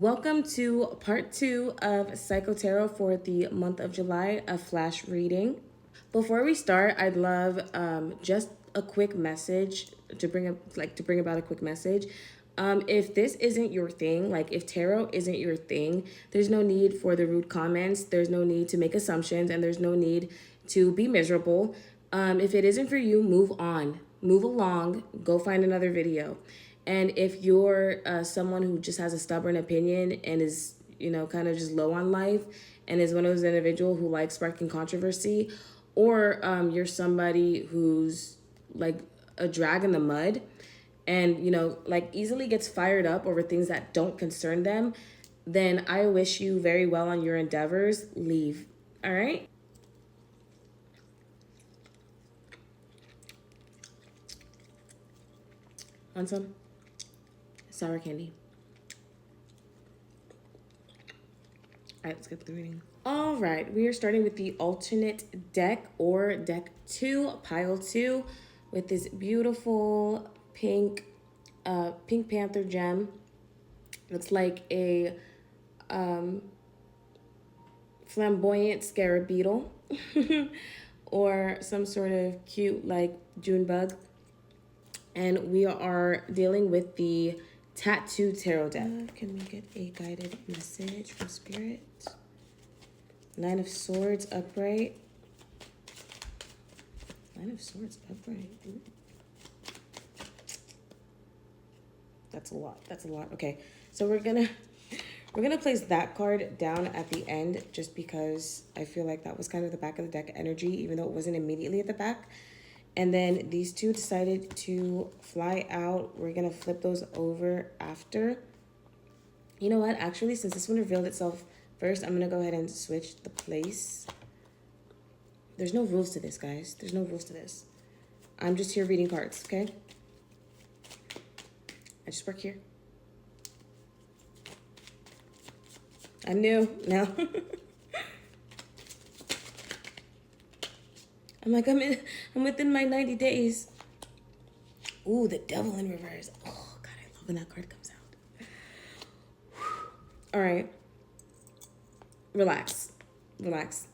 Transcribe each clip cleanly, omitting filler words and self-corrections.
Welcome to part 2 of Psycho Tarot for the month of July, a flash reading. Before we start, I'd love just a quick message to bring about a quick message. If this isn't your thing, like if tarot isn't your thing, there's no need for the rude comments. There's no need to make assumptions, and there's no need to be miserable. If it isn't for you, move on, move along, go find another video. And if you're someone who just has a stubborn opinion and is, kind of just low on life and is one of those individuals who likes sparking controversy, or you're somebody who's like a drag in the mud and, like easily gets fired up over things that don't concern them, then I wish you very well on your endeavors. Leave. All right? Want some? Sour candy. All right, let's get to the reading. All right, we are starting with the alternate deck, or deck 2, pile 2, with this beautiful pink panther gem. Looks like a flamboyant scarab beetle or some sort of cute like June bug. And we are dealing with the tattoo tarot deck. Can we get a guided message from Spirit? Nine of Swords upright. Nine of Swords upright. Ooh. That's a lot. That's a lot. Okay, so we're gonna place that card down at the end just because I feel like that was kind of the back of the deck energy, even though it wasn't immediately at the back. And then these two decided to fly out. We're gonna flip those over after. You know what? Actually, since this one revealed itself first, I'm gonna go ahead and switch the place. There's no rules to this, guys. There's no rules to this. I'm just here reading cards, okay? I just work here. I'm new now. I'm within my 90 days. Ooh, the Devil in reverse. Oh, God, I love when that card comes out. All right. Relax. Relax.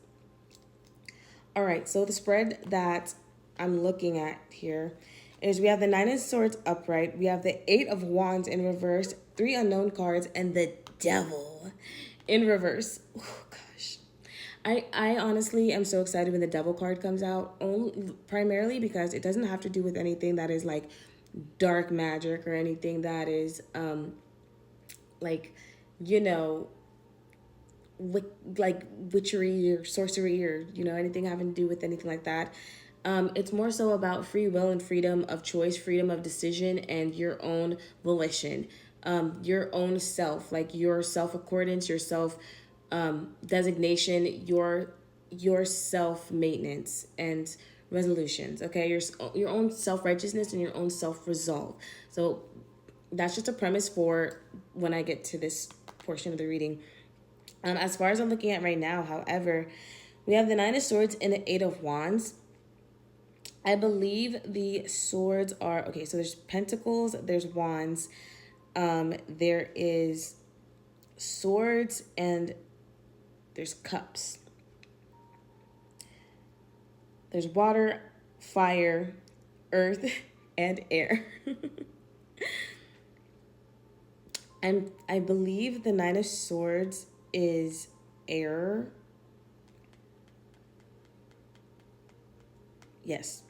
All right, so the spread that I'm looking at here is we have the Nine of Swords upright, we have the Eight of Wands in reverse, 3 unknown cards, and the Devil in reverse. Oh, gosh. I honestly am so excited when the Devil card comes out, primarily because it doesn't have to do with anything that is like dark magic or anything that is like, like witchery or sorcery or anything having to do with anything like that. It's more so about free will and freedom of choice, freedom of decision, and your own volition, your own self, like your self accordance, your self designation, your self maintenance and resolutions. Okay, your own self righteousness and your own self resolve. So that's just a premise for when I get to this portion of the reading. As far as I'm looking at right now, however, we have the Nine of Swords and the Eight of Wands. I believe the swords are, okay, so there's pentacles, there's wands, there is swords, and there's cups. There's water, fire, earth, and air. And I believe the Nine of Swords is air. Yes,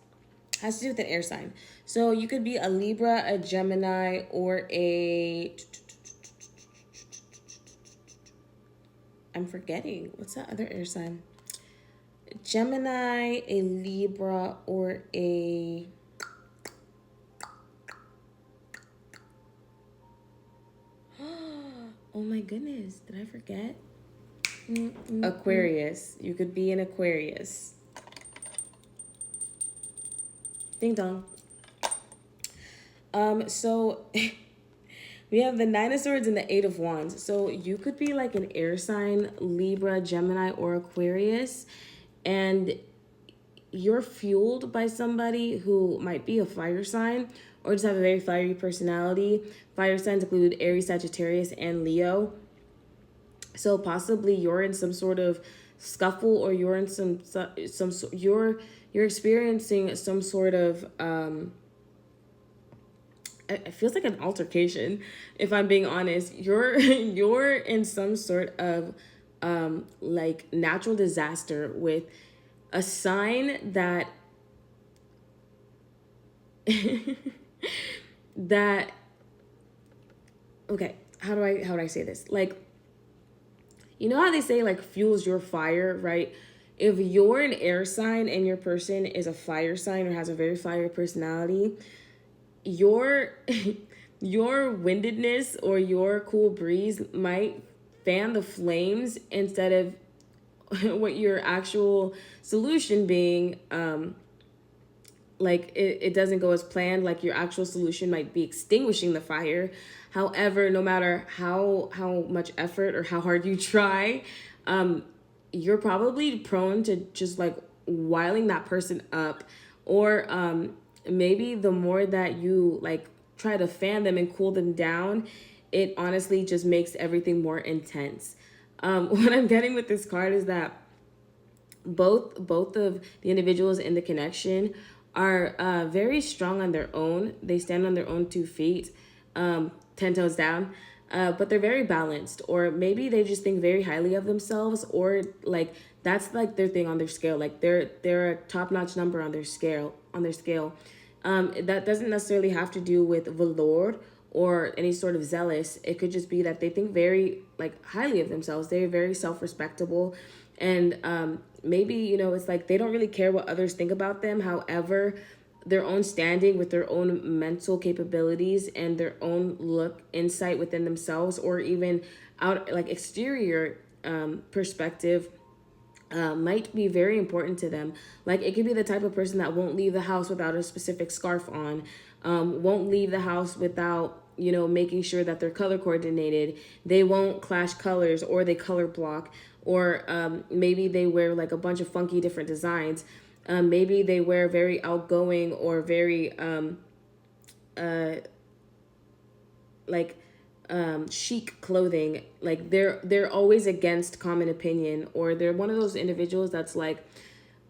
has to do with an air sign. So you could be a Libra, a Gemini, or I'm forgetting. What's that other air sign? Gemini, a Libra, or a... Oh my goodness, did I forget? Aquarius. You could be an Aquarius. Ding dong. So we have the Nine of Swords and the Eight of Wands. So you could be like an air sign, Libra, Gemini, or Aquarius, and you're fueled by somebody who might be a fire sign or just have a very fiery personality. Fire signs include Aries, Sagittarius, and Leo. So possibly you're in some sort of scuffle, or you're in you're experiencing some sort of it feels like an altercation, if I'm being honest. You're in some sort of like natural disaster with a sign that that okay, how do I say this? Like, you know how they say like fuels your fire, right? If you're an air sign and your person is a fire sign or has a very fire personality, your your windedness or your cool breeze might fan the flames instead of what your actual solution being. Like it doesn't go as planned. Like your actual solution might be extinguishing the fire. However, no matter how much effort or how hard you try, you're probably prone to just like wiling that person up, or maybe the more that you like try to fan them and cool them down, it honestly just makes everything more intense. What I'm getting with this card is that both of the individuals in the connection are very strong on their own. They stand on their own 2 feet, 10 toes down, but they're very balanced. Or maybe they just think very highly of themselves, or like that's like their thing on their scale. Like they're a top notch number on their scale. That doesn't necessarily have to do with velour or any sort of zealous. It could just be that they think very like highly of themselves. They're very self-respectable, and maybe it's like they don't really care what others think about them. However, their own standing with their own mental capabilities and their own look insight within themselves, or even out like exterior perspective, might be very important to them. Like it could be the type of person that won't leave the house without a specific scarf on, won't leave the house without making sure that they're color coordinated. They won't clash colors, or they color block, or maybe they wear like a bunch of funky different designs. Maybe they wear very outgoing or very like chic clothing. Like they're always against common opinion, or they're one of those individuals that's like,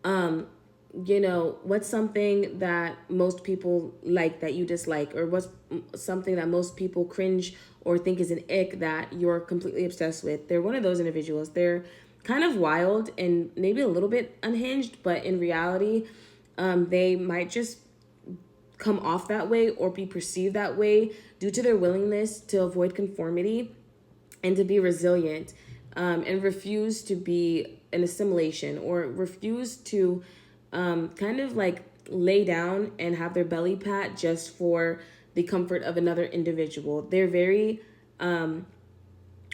what's something that most people like that you dislike, or what's something that most people cringe or think is an ick that you're completely obsessed with. They're one of those individuals. They're kind of wild and maybe a little bit unhinged, but in reality, they might just come off that way or be perceived that way due to their willingness to avoid conformity and to be resilient, and refuse to be an assimilation, or refuse to kind of like lay down and have their belly pat just for the comfort of another individual. They're very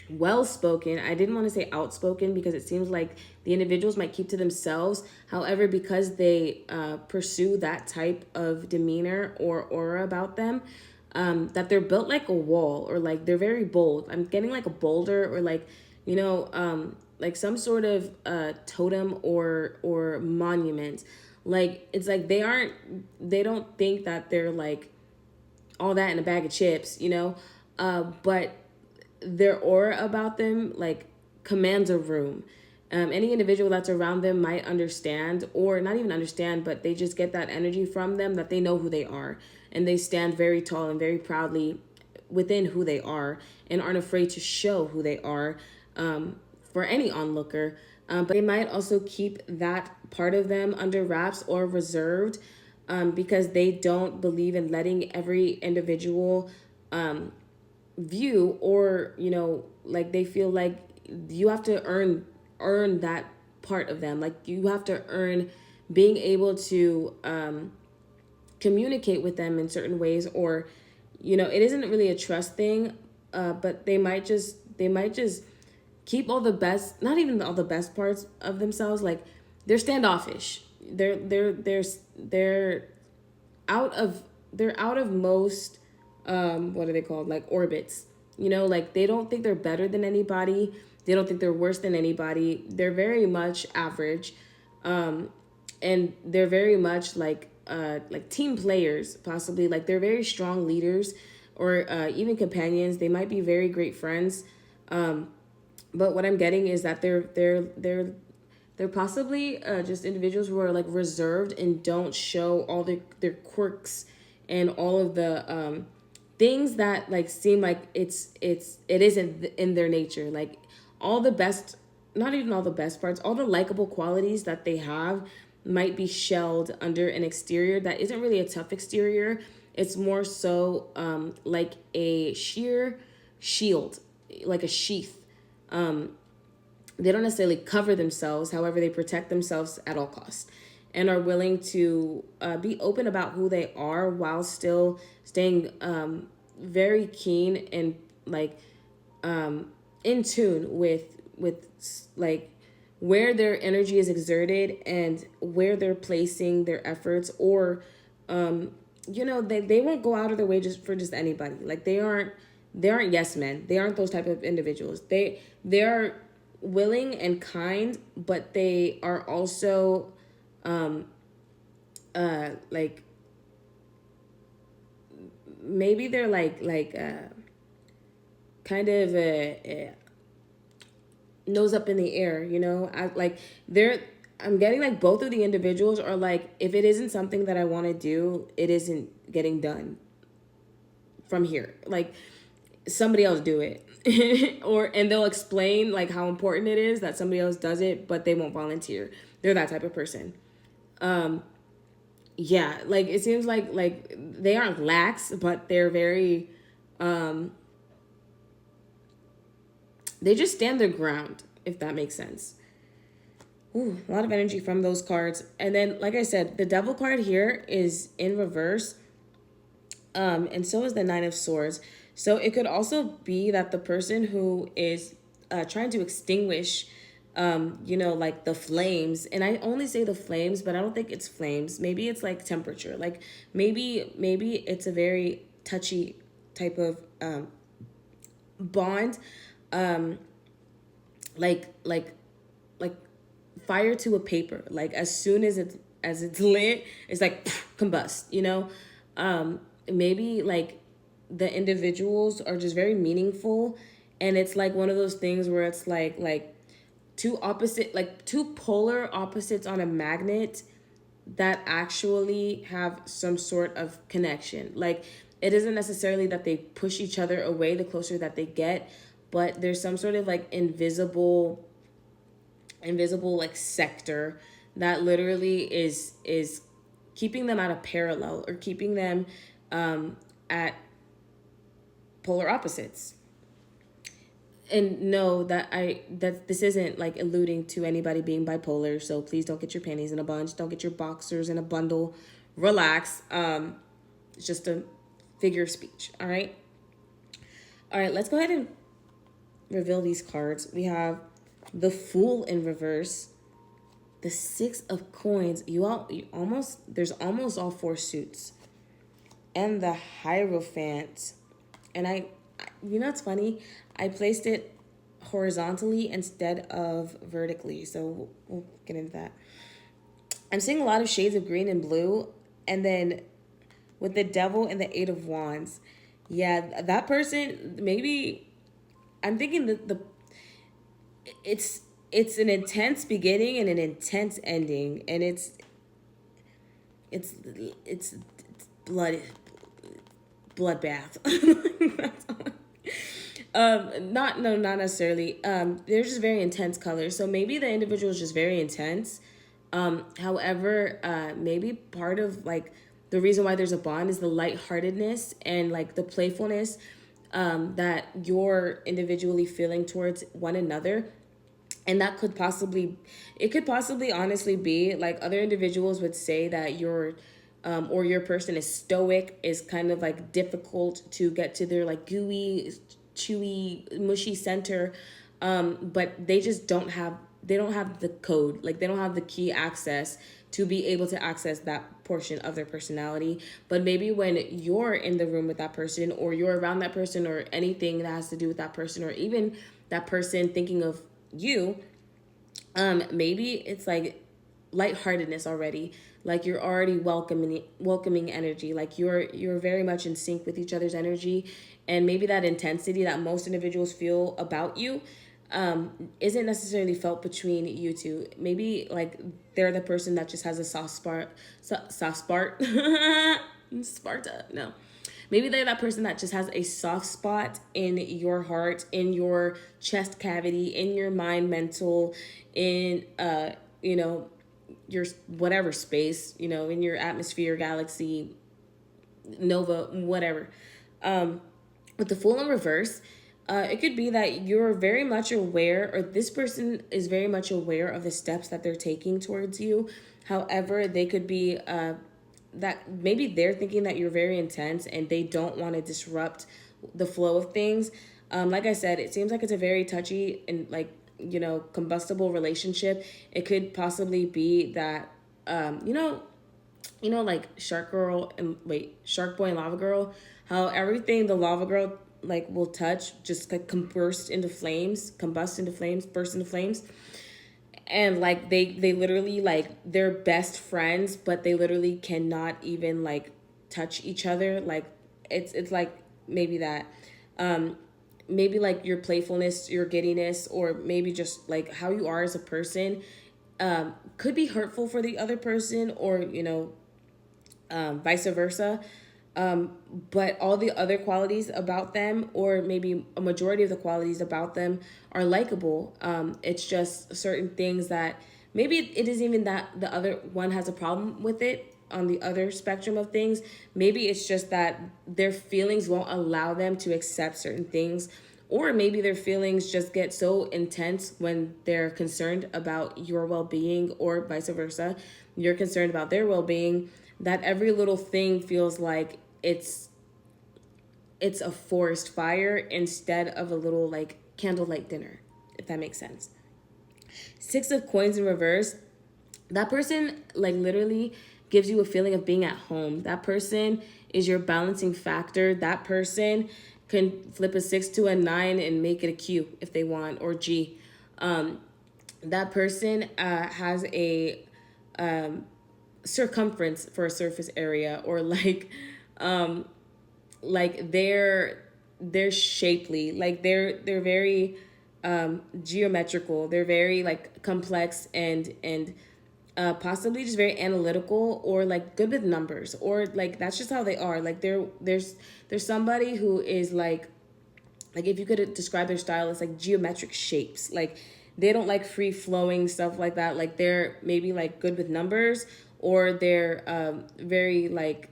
well spoken. I didn't want to say outspoken because it seems like the individuals might keep to themselves. However, because they pursue that type of demeanor or aura about them, that they're built like a wall, or like they're very bold. I'm getting like a boulder, or like like some sort of totem or monument. Like it's like they don't think that they're like all that in a bag of chips. But their aura about them like commands a room. Any individual that's around them might understand, or not even understand, but they just get that energy from them that they know who they are, and they stand very tall and very proudly within who they are, and aren't afraid to show who they are, for any onlooker. But they might also keep that part of them under wraps or reserved, because they don't believe in letting every individual view, or like they feel like you have to earn that part of them. Like you have to earn being able to communicate with them in certain ways, or it isn't really a trust thing, but they might just keep all the best, not even all the best parts of themselves. Like they're standoffish. They're out of they're out of most what are they called, like orbits. Like they don't think they're better than anybody. They don't think they're worse than anybody. They're very much average, and they're very much like team players, possibly. Like they're very strong leaders, or even companions. They might be very great friends, But what I'm getting is that they're possibly just individuals who are like reserved and don't show all their quirks and all of the things that like seem like it isn't in their nature. Like all the best, not even all the best parts, all the likable qualities that they have might be shelled under an exterior that isn't really a tough exterior. It's more so like a sheer shield, like a sheath. They don't necessarily cover themselves, however, they protect themselves at all costs and are willing to be open about who they are while still staying very keen and like in tune with like where their energy is exerted and where they're placing their efforts, or they won't go out of their way just for just anybody. Like they aren't yes men. They aren't those type of individuals. They're willing and kind, but they are also like maybe they're like kind of nose up in the air, I'm getting like both of the individuals are like, if it isn't something that I want to do, it isn't getting done from here. Like somebody else do it. And they'll explain like how important it is that somebody else does it, but they won't volunteer. They're that type of person. Yeah, like it seems like they aren't lax, but they're very they just stand their ground, if that makes sense. Ooh, a lot of energy from those cards. And then, like I said, the devil card here is in reverse. And so is the Nine of Swords. So it could also be that the person who is trying to extinguish, like the flames, and I only say the flames, but I don't think it's flames. Maybe it's like temperature. Like maybe it's a very touchy type of bond, like fire to a paper. Like as soon as it's lit, it's like combust. Maybe like the individuals are just very meaningful, and it's like one of those things where it's like two polar opposites on a magnet that actually have some sort of connection. Like it isn't necessarily that they push each other away the closer that they get, but there's some sort of like invisible like sector that literally is keeping them at a parallel, or keeping them at polar opposites. And know that this isn't like alluding to anybody being bipolar, so please don't get your panties in a bunch, don't get your boxers in a bundle. Relax. It's just a figure of speech. All right, let's go ahead and reveal these cards. We have the Fool in reverse, the Six of Coins. There's almost all four suits, and the Hierophant. And it's funny, I placed it horizontally instead of vertically, so we'll get into that. I'm seeing a lot of shades of green and blue, and then with the Devil and the Eight of Wands. Yeah, that person, maybe I'm thinking that it's an intense beginning and an intense ending, and it's bloodbath. Not necessarily. They're just very intense colors. So maybe the individual is just very intense. However, maybe part of like the reason why there's a bond is the lightheartedness and like the playfulness that you're individually feeling towards one another. And it could possibly honestly be like other individuals would say that or your person is stoic, is kind of like difficult to get to their like gooey, chewy, mushy center. But they just don't have the code, like they don't have the key access to be able to access that portion of their personality. But maybe when you're in the room with that person, or you're around that person, or anything that has to do with that person, or even that person thinking of you, maybe it's like lightheartedness already. Like you're already welcoming energy. Like you're very much in sync with each other's energy, and maybe that intensity that most individuals feel about you, isn't necessarily felt between you two. Maybe like they're the person that just has a soft spot, Sparta. No, maybe they're that person that just has a soft spot in your heart, in your chest cavity, in your mind, mental, in you know, your whatever space, you know, in your atmosphere, galaxy, nova, whatever. With the Fool in reverse, it could be that you're very much aware, or this person is very much aware of the steps that they're taking towards you. However, they could be that maybe they're thinking that you're very intense and they don't want to disrupt the flow of things. Like I said, it seems like it's a very touchy and like, you know, combustible relationship. It could possibly be that, like Shark Boy and Lava Girl, how everything the Lava Girl like will touch just like combust into flames, burst into flames. And like they literally like they're best friends, but they literally cannot even like touch each other. Like it's like maybe that. Maybe like your playfulness, your giddiness, or maybe just like how you are as a person could be hurtful for the other person, or vice versa. But all the other qualities about them, or maybe a majority of the qualities about them, are likable. It's just certain things that maybe it isn't even that the other one has a problem with it on the other spectrum of things. Maybe it's just that their feelings won't allow them to accept certain things. Or maybe their feelings just get so intense when they're concerned about your well being, or vice versa. You're concerned about their well being, that every little thing feels like it's a forest fire instead of a little like candlelight dinner, if that makes sense. Six of Coins in reverse, that person like literally gives you a feeling of being at home. That person is your balancing factor. That person can flip a 6 to a 9 and make it a Q if they want, or G. That person has a circumference for a surface area, or like they're shapely, like they're very geometrical, they're very like complex, and possibly just very analytical, or like good with numbers, or like that's just how they are. Like there's somebody who is like if you could describe their style as like geometric shapes. Like they don't like free flowing stuff like that. Like they're maybe like good with numbers, or they're very like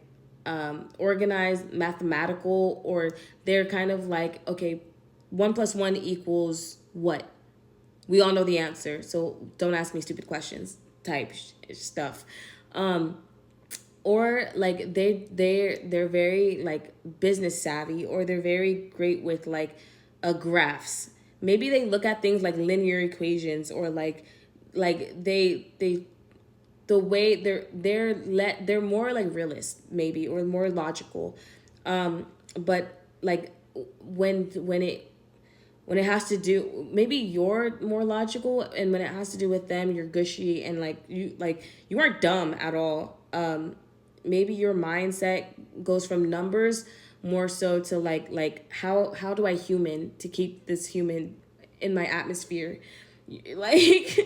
organized, mathematical, or they're kind of like, okay, 1 + 1 equals what? We all know the answer, so don't ask me stupid questions type stuff. Or like they're very like business savvy, or they're very great with like graphs. Maybe they look at things like linear equations, or like they the way they're more like realist maybe, or more logical. But like when it has to do, maybe you're more logical, and when it has to do with them, you're gushy, and like you aren't dumb at all. Maybe your mindset goes from numbers more so to like how do I human to keep this human in my atmosphere. Like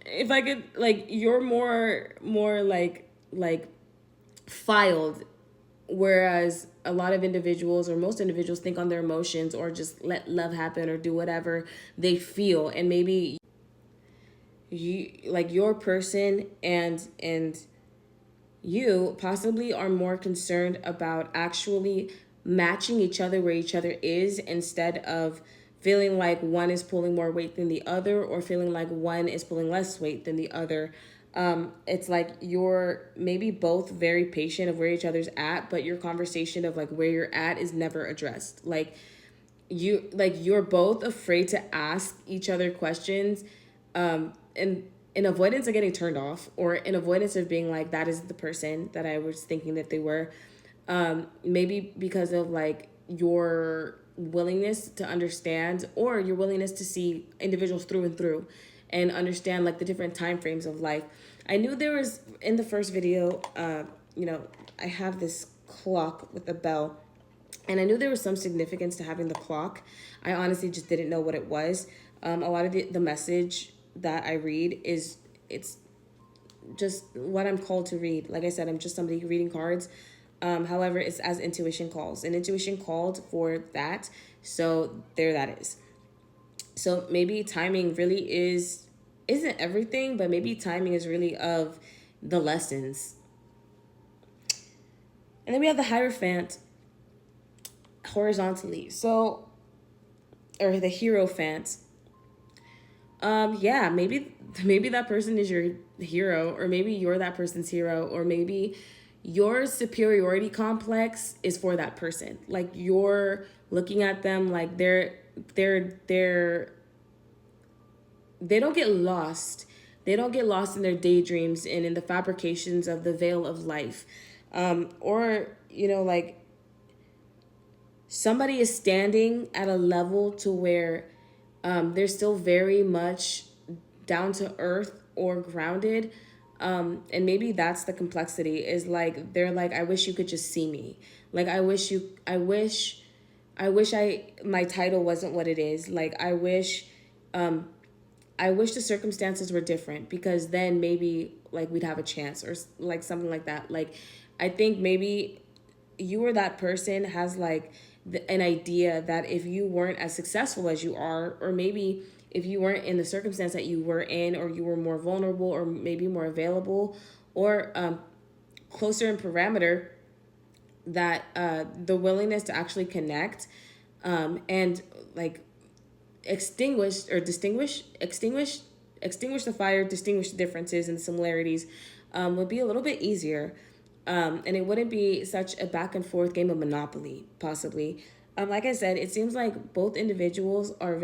if I could, like you're more like filed, whereas a lot of individuals, or most individuals, think on their emotions, or just let love happen, or do whatever they feel. And maybe you, like your person and you possibly are more concerned about actually matching each other where each other is, instead of feeling like one is pulling more weight than the other, or feeling like one is pulling less weight than the other. It's like you're maybe both very patient of where each other's at, but your conversation of like where you're at is never addressed. You're both afraid to ask each other questions, and in avoidance of getting turned off, or in avoidance of being like, that is the person that I was thinking that they were. Maybe because of like your willingness to understand, or your willingness to see individuals through and through, and understand like the different time frames of life. I knew there was, in the first video, I have this clock with a bell, and I knew there was some significance to having the clock. I honestly just didn't know what it was. A lot of the message that I read is it's just what I'm called to read. Like I said, I'm just somebody reading cards. However, it's as intuition calls, and intuition called for that. So there that is. So maybe timing really isn't everything, but maybe timing is really of the lessons. And then we have the Hierophant horizontally. So, or the Hierophant. Yeah, maybe that person is your hero, or maybe you're that person's hero, or maybe your superiority complex is for that person. Like you're looking at them like they're they don't get lost. They don't get lost in their daydreams and in the fabrications of the veil of life. Or, like somebody is standing at a level to where they're still very much down to earth or grounded. And maybe that's the complexity is like, they're like, I wish you could just see me. Like, my title wasn't what it is. Like, I wish the circumstances were different because then maybe like we'd have a chance or like something like that. Like, I think maybe you or that person has like an idea that if you weren't as successful as you are, or maybe if you weren't in the circumstance that you were in, or you were more vulnerable, or maybe more available, or closer in parameter, that the willingness to actually connect and like extinguish the fire, distinguish the differences and similarities would be a little bit easier. And it wouldn't be such a back and forth game of Monopoly, possibly. Like I said, it seems like both individuals are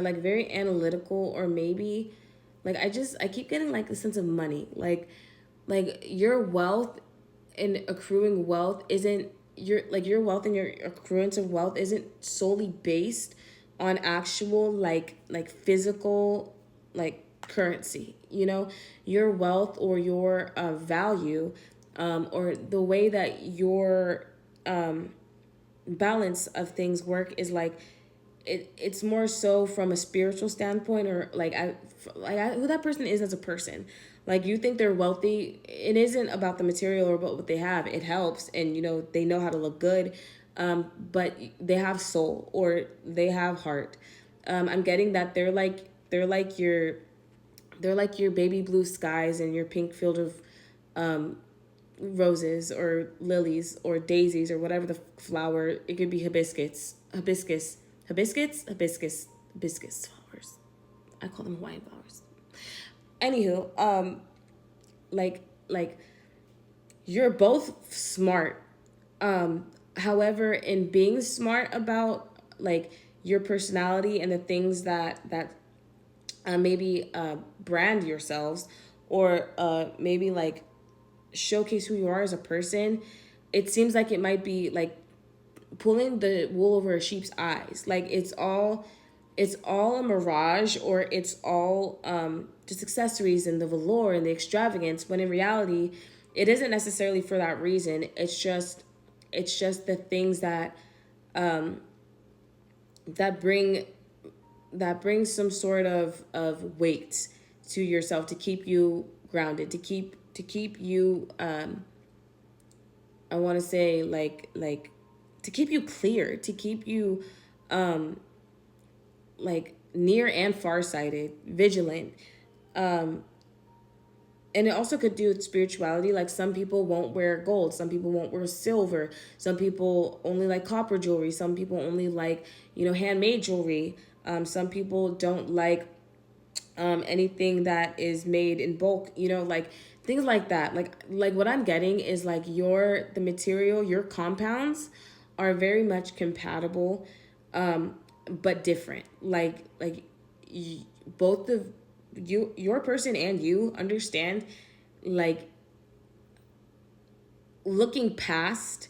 like very analytical, or maybe like I keep getting like a sense of money. Like your wealth and accruing wealth isn't your wealth and your accruance of wealth isn't solely based on actual like physical like currency. Your wealth or your value, or the way that your balance of things work is like it's more so from a spiritual standpoint, or who that person is as a person. Like, you think they're wealthy, it isn't about the material or about what they have. It helps, and they know how to look good, but they have soul or they have heart. I'm getting that they're like your baby blue skies and your pink field of roses or lilies or daisies or whatever the flower. It could be hibiscus flowers. I call them Hawaiian flowers. Anywho, like you're both smart. However, in being smart about like your personality and the things that maybe brand yourselves, or maybe like showcase who you are as a person, it seems like it might be like pulling the wool over a sheep's eyes. Like it's all a mirage, or it's all just accessories and the velour and the extravagance, when in reality it isn't necessarily for that reason. It's just the things that bring some sort of weight to yourself, to keep you grounded, to keep you I want to say like to keep you clear, to keep you like near and farsighted, vigilant. And it also could do with spirituality. Like, some people won't wear gold, some people won't wear silver, some people only like copper jewelry, some people only like handmade jewelry. Some people don't like anything that is made in bulk, like things like that. Like what I'm getting is like the material, your compounds are very much compatible, but different. Both of your person and you understand, like, looking past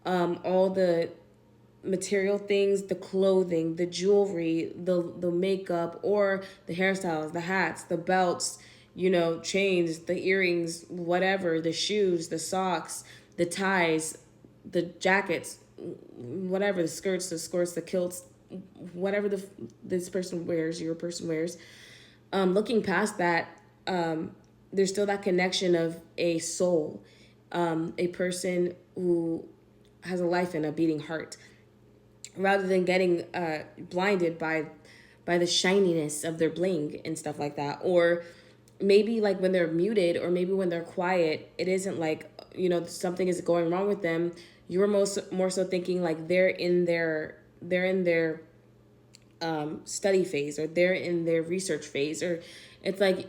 all the material things, the clothing, the jewelry, the makeup, or the hairstyles, the hats, the belts, chains, the earrings, whatever, the shoes, the socks, the ties, the jackets, whatever, the skirts, the skirts, the kilts, whatever this person wears, your person wears, looking past that, there's still that connection of a soul, a person who has a life and a beating heart, rather than getting blinded by the shininess of their bling and stuff like that. Or maybe like when they're muted, or maybe when they're quiet, it isn't like, something is going wrong with them. You're more so thinking like they're in their study phase, or they're in their research phase, or it's like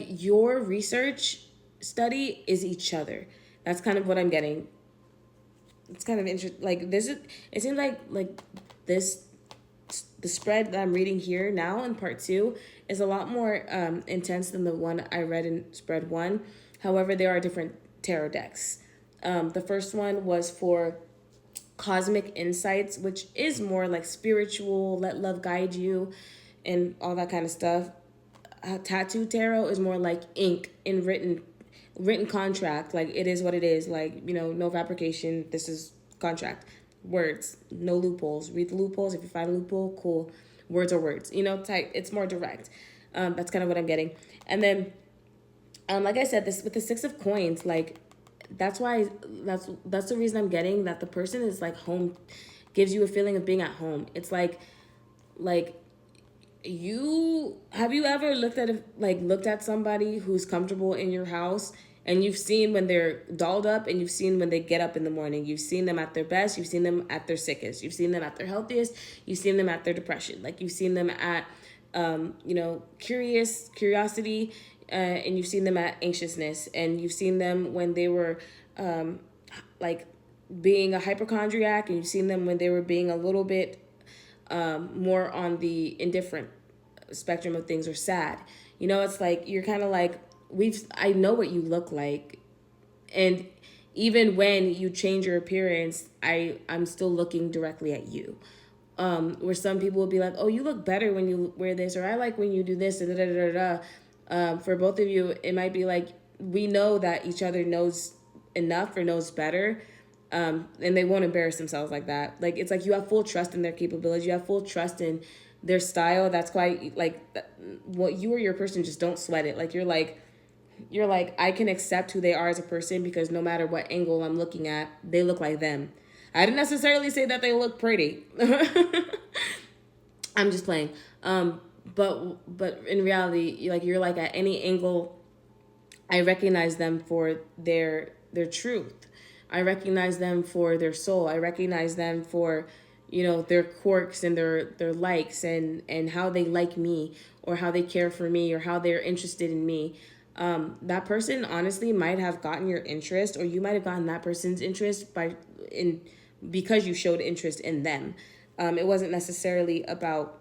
your research study is each other. That's kind of what I'm getting. It's kind of interesting. Like this is, it seems like this the spread that I'm reading here now in part 2 is a lot more intense than the one I read in spread 1. However, there are different tarot decks. The first one was for cosmic insights, which is more like spiritual, let love guide you, and all that kind of stuff. Tattoo tarot is more like ink in written contract. Like it is what it is. Like, no fabrication. This is contract. Words, no loopholes. Read the loopholes. If you find a loophole, cool. Words are words. Type. It's more direct. That's kind of what I'm getting. And then, like I said, this with the 6 of coins, like that's why that's the reason I'm getting that the person is like home, gives you a feeling of being at home. It's like have you ever looked at somebody who's comfortable in your house, and you've seen when they're dolled up, and you've seen when they get up in the morning, you've seen them at their best, you've seen them at their sickest, you've seen them at their healthiest, you've seen them at their depression, like you've seen them at curiosity, and you've seen them at anxiousness, and you've seen them when they were like being a hypochondriac, and you've seen them when they were being a little bit more on the indifferent spectrum of things, or sad. It's like you're kind of like, I know what you look like, and even when you change your appearance, I'm still looking directly at you. Where some people will be like, oh, you look better when you wear this, or I like when you do this, and da da da da. For both of you, it might be like, we know that each other knows enough or knows better, and they won't embarrass themselves like that. Like, it's like you have full trust in their capabilities. You have full trust in their style. That's why, like, what you or your person, just don't sweat it. Like, you're like, I can accept who they are as a person, because no matter what angle I'm looking at, they look like them. I didn't necessarily say that they look pretty. I'm just playing. But in reality, like, you're like, at any angle, I recognize them for their truth. I recognize them for their soul. I recognize them for, their quirks and their likes, and how they like me, or how they care for me, or how they're interested in me. That person honestly might have gotten your interest, or you might have gotten that person's interest because you showed interest in them. It wasn't necessarily about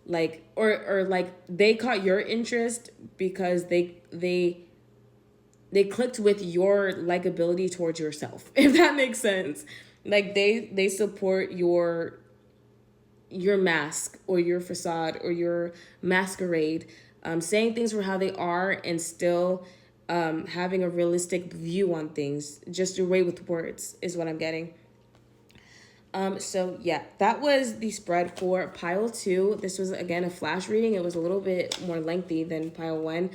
like, or like they caught your interest because they clicked with your likability towards yourself, if that makes sense. Like they support your mask, or your facade, or your masquerade, saying things for how they are, and still having a realistic view on things. Just your way with words is what I'm getting. So yeah, that was the spread for pile 2. This was, again, a flash reading. It was a little bit more lengthy than pile 1.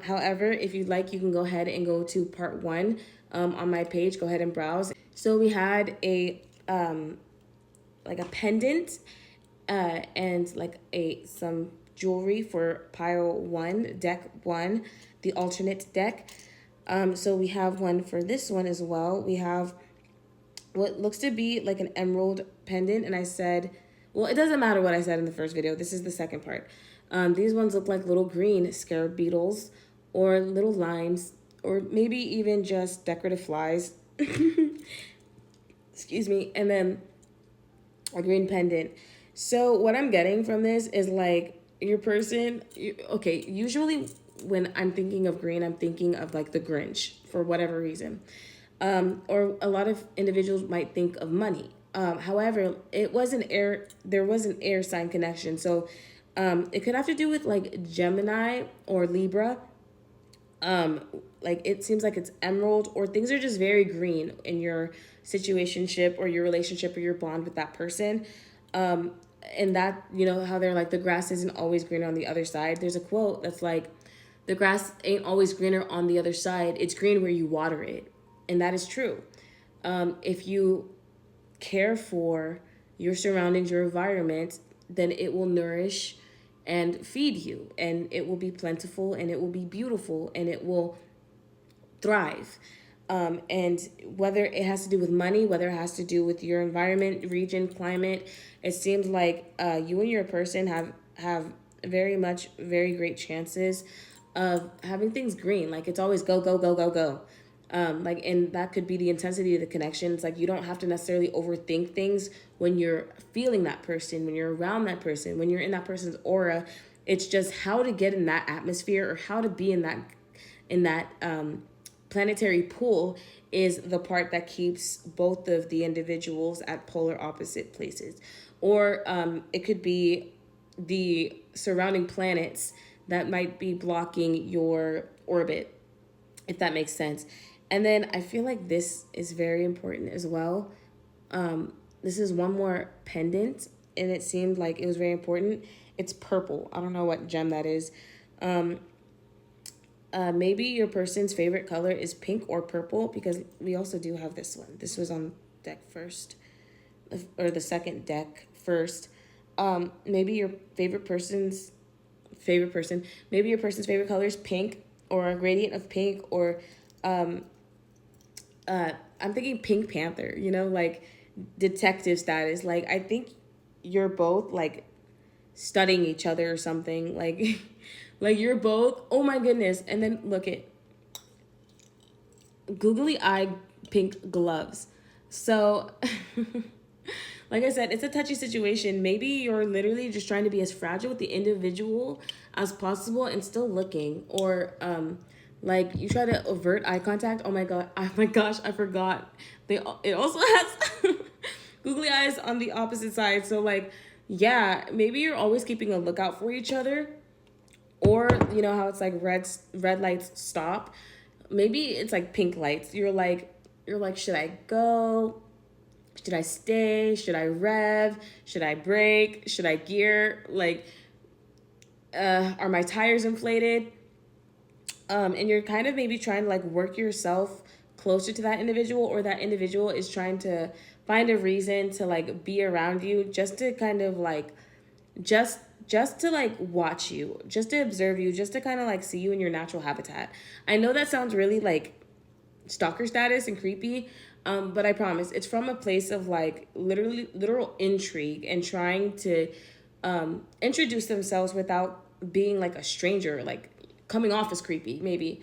However, if you'd like, you can go ahead and go to part 1 on my page. Go ahead and browse. So we had a like a pendant and like some jewelry for pile 1, deck 1, the alternate deck. So we have one for this one as well. We have what looks to be like an emerald pendant, and I said, well, it doesn't matter what I said in the first video. This is the second part. These ones look like little green scarab beetles, or little limes, or maybe even just decorative flies. Excuse me. And then a green pendant. So what I'm getting from this is like your person, okay, usually when I'm thinking of green, I'm thinking of like the Grinch for whatever reason. Or a lot of individuals might think of money. However, there was an air sign connection. So it could have to do with like Gemini or Libra. like it seems like it's emerald, or things are just very green in your situationship or your relationship or your bond with that person. um and that, you know how they're like, the grass isn't always greener on the other side. There's a quote that's like, the grass ain't always greener on the other side, it's green where you water it. And that is true. If you care for your surroundings, your environment, then it will nourish and feed you, and it will be plentiful, and it will be beautiful, and it will thrive. And whether it has to do with money, whether it has to do with your environment, region, climate, it seems like you and your person have very great chances of having things green. Like it's always go go go go go. Like, and that could be the intensity of the connection. It's like you don't have to necessarily overthink things when you're feeling that person, when you're around that person, when you're in that person's aura. It's just how to get in that atmosphere, or how to be in that planetary pool is the part that keeps both of the individuals at polar opposite places. Or it could be the surrounding planets that might be blocking your orbit, if that makes sense. And then I feel like this is very important as well. This is one more pendant, and it seemed like it was very important. It's purple. I don't know what gem that is. Maybe your person's favorite color is pink or purple, because we also do have this one. This was on deck first, or the second deck first. Maybe your maybe your person's favorite color is pink, or a gradient of pink, or I'm thinking Pink Panther, like detective status. Like, I think you're both like studying each other or something. Like, like you're both, oh my goodness. And then look at googly eye pink gloves. So, like I said, it's a touchy situation. Maybe you're literally just trying to be as fragile with the individual as possible and still looking, or like you try to avert eye contact. Oh my god! Oh my gosh! I forgot. It also has googly eyes on the opposite side. So like, yeah, maybe you're always keeping a lookout for each other, or you know how it's like red lights stop. Maybe it's like pink lights. You're like, should I go? Should I stay? Should I rev? Should I brake? Should I gear? Like, are my tires inflated? And you're kind of maybe trying to like work yourself closer to that individual, or that individual is trying to find a reason to like be around you, just to kind of like just to like watch you, just to observe you, just to kind of like see you in your natural habitat. I know that sounds really like stalker status and creepy, but I promise it's from a place of like literal intrigue, and trying to introduce themselves without being like a stranger, like coming off as creepy maybe.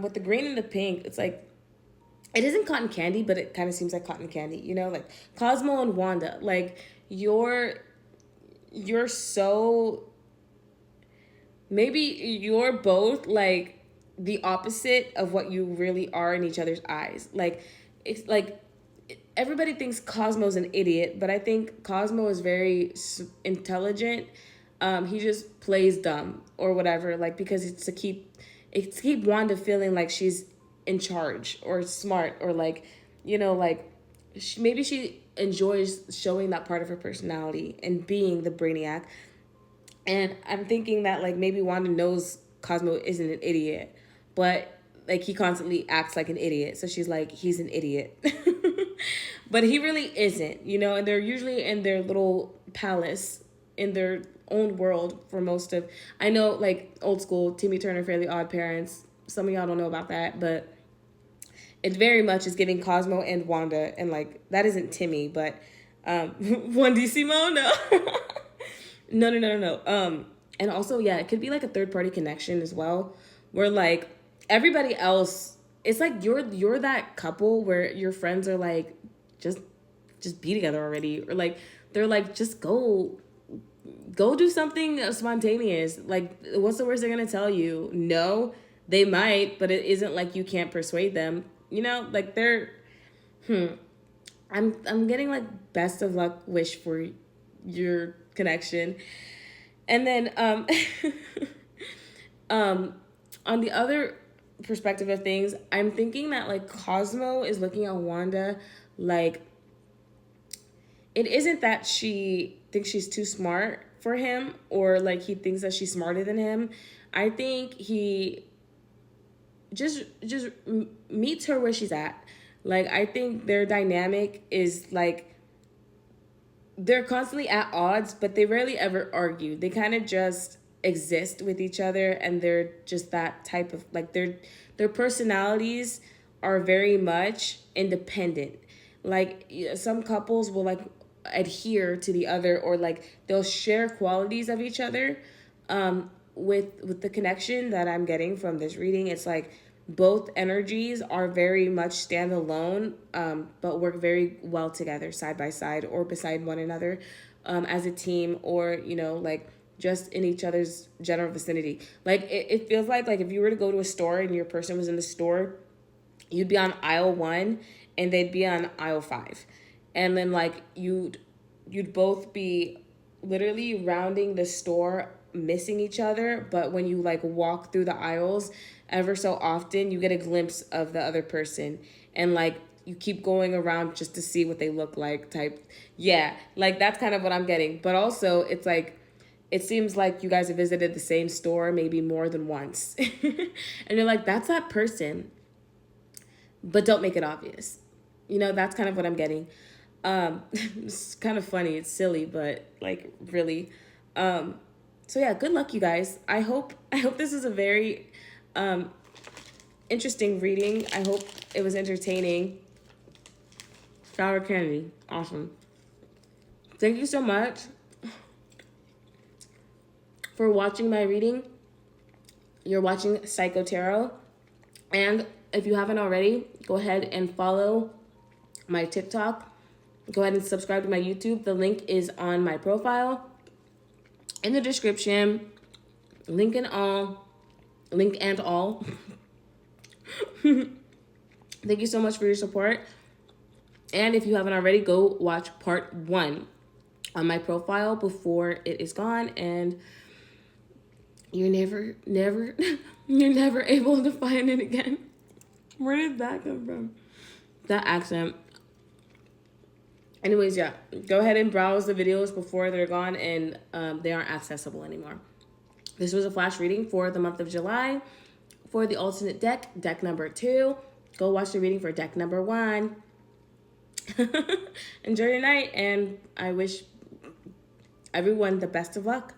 With the green and the pink, it's like, it isn't cotton candy, but it kind of seems like cotton candy, like Cosmo and Wanda. Like, you're so, maybe you're both like the opposite of what you really are in each other's eyes. Like, it's like everybody thinks Cosmo's an idiot, but I think Cosmo is very intelligent. He just plays dumb or whatever, like, because it's to keep Wanda feeling like she's in charge or smart, or like, like maybe she enjoys showing that part of her personality and being the brainiac. And I'm thinking that like maybe Wanda knows Cosmo isn't an idiot, but like he constantly acts like an idiot. So she's like, he's an idiot. But he really isn't, and they're usually in their little palace in their own world for most of, I know, like old school Timmy Turner, Fairly Odd Parents. Some of y'all don't know about that, but it very much is giving Cosmo and Wanda, and like that isn't Timmy, but Wandissimo, no. No. And also, yeah, it could be like a third party connection as well, where like everybody else, it's like you're that couple where your friends are like, just be together already, or like they're like, just go do something spontaneous. Like, what's the worst they're gonna tell you? No, they might, but it isn't like you can't persuade them. Like they're, I'm getting like best of luck wish for your connection. And then on the other perspective of things, I'm thinking that like Cosmo is looking at Wanda like it isn't that she thinks she's too smart for him or like he thinks that she's smarter than him. I think he just meets her where she's at. Like I think their dynamic is like they're constantly at odds, but they rarely ever argue. They kind of just exist with each other, and they're just that type of like their personalities are very much independent. Like some couples will like adhere to the other, or like they'll share qualities of each other. With the connection that I'm getting from this reading, it's like both energies are very much standalone, but work very well together, side by side or beside one another, as a team, or like just in each other's general vicinity. Like it feels like if you were to go to a store and your person was in the store, you'd be on aisle 1 and they'd be on aisle 5, and then like you'd both be literally rounding the store missing each other, but when you like walk through the aisles ever so often, you get a glimpse of the other person, and like you keep going around just to see what they look like type. Yeah, like that's kind of what I'm getting. But also it's like it seems like you guys have visited the same store maybe more than once. And you're like, that's that person, but don't make it obvious. That's kind of what I'm getting. It's kind of funny, it's silly, but like really. So yeah, good luck, you guys. I hope this is a very interesting reading. I hope it was entertaining. Sour candy, awesome. Thank you so much for watching my reading. You're watching Psycho Tarot, and if you haven't already, go ahead and follow my TikTok. Go ahead and subscribe to my YouTube. The link is on my profile, in the description. Link and all. Thank you so much for your support. And if you haven't already, go watch part 1 on my profile before it is gone, and you're never you're never able to find it again. Where did that come from? That accent. Anyways, yeah, go ahead and browse the videos before they're gone and they aren't accessible anymore. This was a flash reading for the month of July for the alternate deck number 2. Go watch the reading for deck number 1. Enjoy your night, and I wish everyone the best of luck.